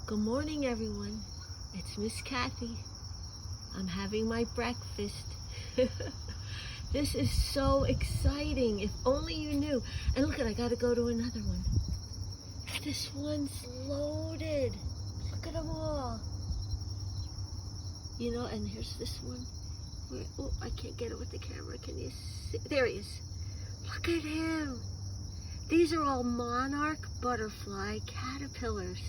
Good morning, everyone. It's Miss Kathy. I'm having my breakfast. This is so exciting. If only you knew. And look, I gotta go to another one. This one's loaded. Look at them all. You know, and here's this one. Oh, I can't get it with the camera. Can you see? There he is. Look at him. These are all monarch butterfly caterpillars.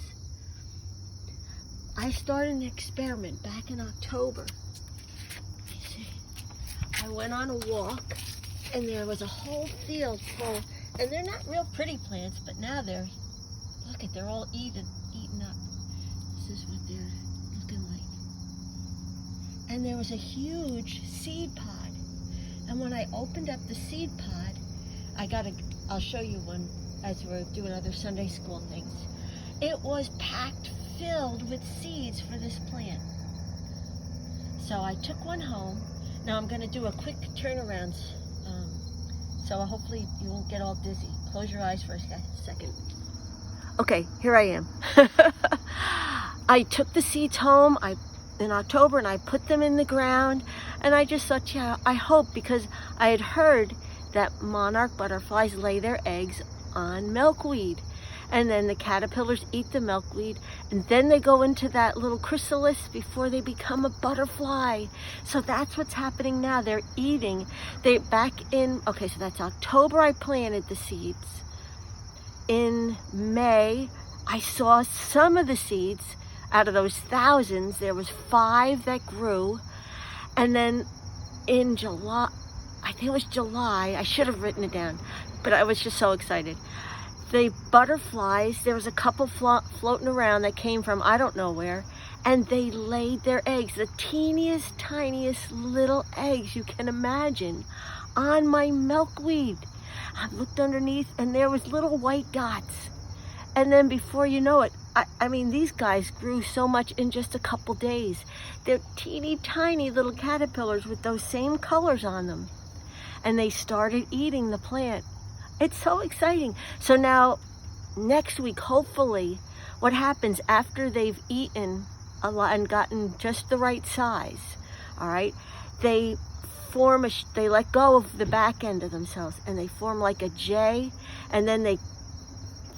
I started an experiment back in October. You see, I went on a walk and there was a whole field full, and they're not real pretty plants, but now they're all eaten up. This is what they're looking like. And there was a huge seed pod. And when I opened up the seed pod, I'll show you one as we're doing other Sunday school things. It was packed filled with seeds for this plant. So I took one home. Now I'm going to do a quick turnaround, so hopefully you won't get all dizzy. Close your eyes for a second. Okay, here I am. I took the seeds home in October and I put them in the ground, and I just thought, yeah, I hope, because I had heard that monarch butterflies lay their eggs on milkweed. And then the caterpillars eat the milkweed, and then they go into that little chrysalis before they become a butterfly. So that's what's happening now. They're eating. So that's October I planted the seeds. In May, I saw some of the seeds. Out of those thousands, there was 5 that grew. And then in July, I think it was July, I should have written it down, but I was just so excited. The butterflies, there was a couple floating around that came from I don't know where, and they laid their eggs, the teeniest, tiniest little eggs you can imagine, on my milkweed. I looked underneath and there was little white dots. And then before you know it, I mean, these guys grew so much in just a couple days. They're teeny tiny little caterpillars with those same colors on them. And they started eating the plant. It's so exciting. So now, next week, hopefully, what happens after they've eaten a lot and gotten just the right size, all right, they let go of the back end of themselves, and they form like a J, and then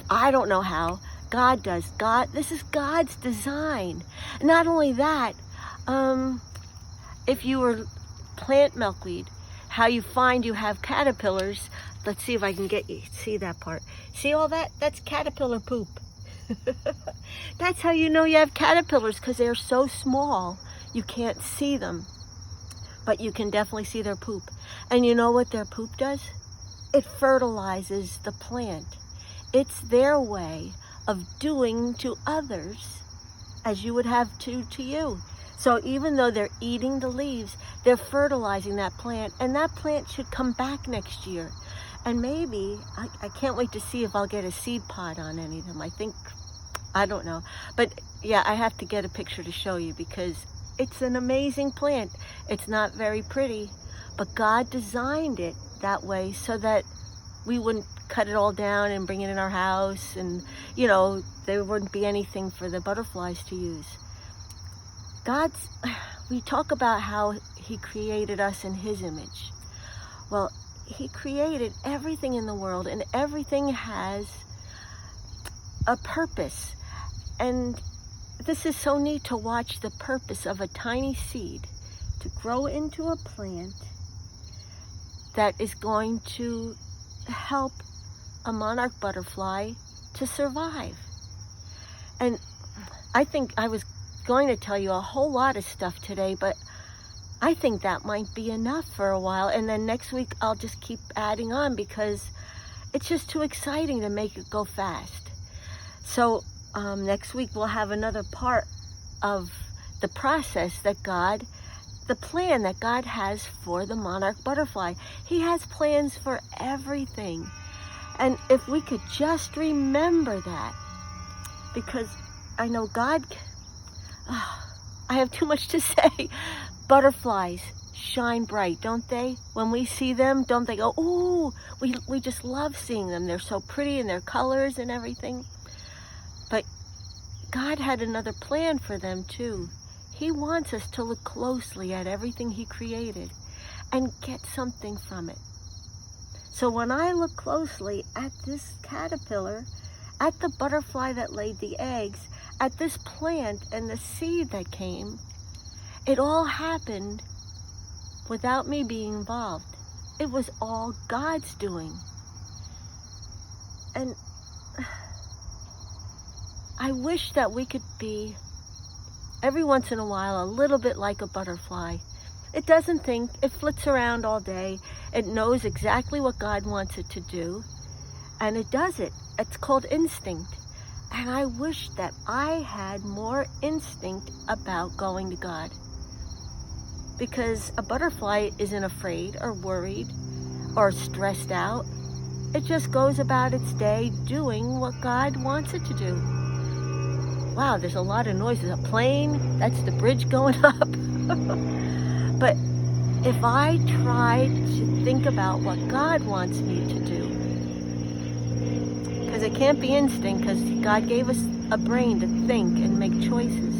I don't know how, God does. This is God's design. Not only that, if you were plant milkweed, how you find you have caterpillars. Let's see if I can get you see that part. See all that? That's caterpillar poop. That's how you know you have caterpillars, because they're so small you can't see them, but you can definitely see their poop. And you know what their poop does? It fertilizes the plant. It's their way of doing to others as you would have to you. So even though they're eating the leaves, they're fertilizing that plant, and that plant should come back next year. And maybe, I can't wait to see if I'll get a seed pod on any of them. I don't know. But yeah, I have to get a picture to show you, because it's an amazing plant. It's not very pretty, but God designed it that way so that we wouldn't cut it all down and bring it in our house, and, you know, there wouldn't be anything for the butterflies to use. We talk about how He created us in His image. Well, He created everything in the world, and everything has a purpose. And this is so neat to watch the purpose of a tiny seed to grow into a plant that is going to help a monarch butterfly to survive. And I think I was going to tell you a whole lot of stuff today, but I think that might be enough for a while, and then next week I'll just keep adding on, because it's just too exciting to make it go fast. So next week we'll have another part of the process the plan that God has for the monarch butterfly. He has plans for everything. And if we could just remember that, because I know God, I have too much to say. Butterflies shine bright, don't they? When we see them, don't they go, ooh, we just love seeing them. They're so pretty in their colors and everything. But God had another plan for them too. He wants us to look closely at everything he created and get something from it. So when I look closely at this caterpillar, at the butterfly that laid the eggs, at this plant and the seed that came, it all happened without me being involved. It was all God's doing. And I wish that we could be, every once in a while, a little bit like a butterfly. It doesn't think, it flits around all day. It knows exactly what God wants it to do, and it does it. It's called instinct. And I wish that I had more instinct about going to God. Because a butterfly isn't afraid or worried or stressed out. It just goes about its day doing what God wants it to do. Wow, there's a lot of noises. A plane, that's the bridge going up. But if I try to think about what God wants me to do, because it can't be instinct, because God gave us a brain to think and make choices.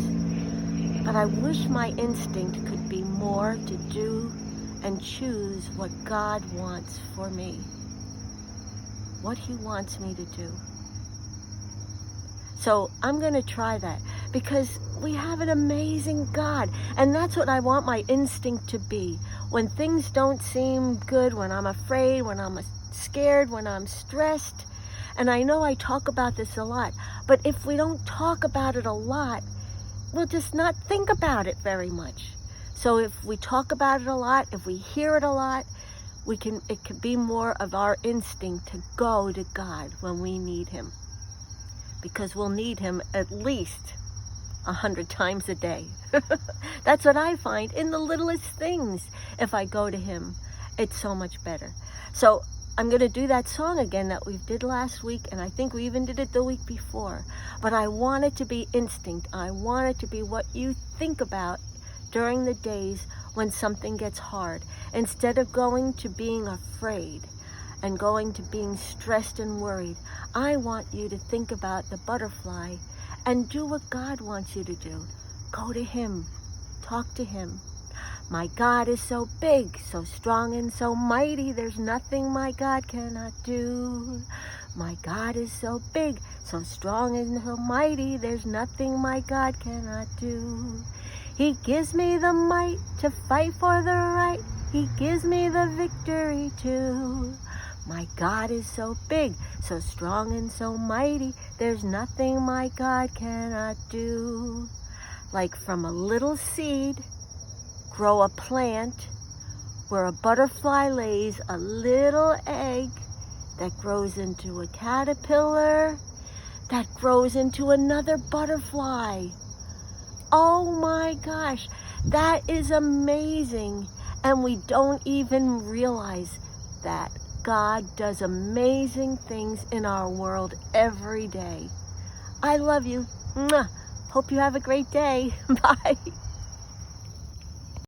But I wish my instinct could be more to do and choose what God wants for me. What he wants me to do. So I'm going to try that, because we have an amazing God. And that's what I want my instinct to be. When things don't seem good, when I'm afraid, when I'm scared, when I'm stressed. And I know I talk about this a lot, but if we don't talk about it a lot, we'll just not think about it very much. So if we talk about it a lot, if we hear it a lot, it could be more of our instinct to go to God when we need him. Because we'll need him at least 100 times a day. That's what I find in the littlest things. If I go to him, it's so much better. So I'm going to do that song again that we did last week, and I think we even did it the week before. But I want it to be instinct. I want it to be what you think about during the days when something gets hard. Instead of going to being afraid and going to being stressed and worried, I want you to think about the butterfly and do what God wants you to do. Go to him. Talk to him. My God is so big, so strong, and so mighty. There's nothing my God cannot do. My God is so big, so strong, and so mighty. There's nothing my God cannot do. He gives me the might to fight for the right. He gives me the victory too. My God is so big, so strong, and so mighty. There's nothing my God cannot do. Like from a little seed, grow a plant where a butterfly lays a little egg that grows into a caterpillar, that grows into another butterfly. Oh my gosh, that is amazing. And we don't even realize that God does amazing things in our world every day. I love you. Mwah. Hope you have a great day. Bye.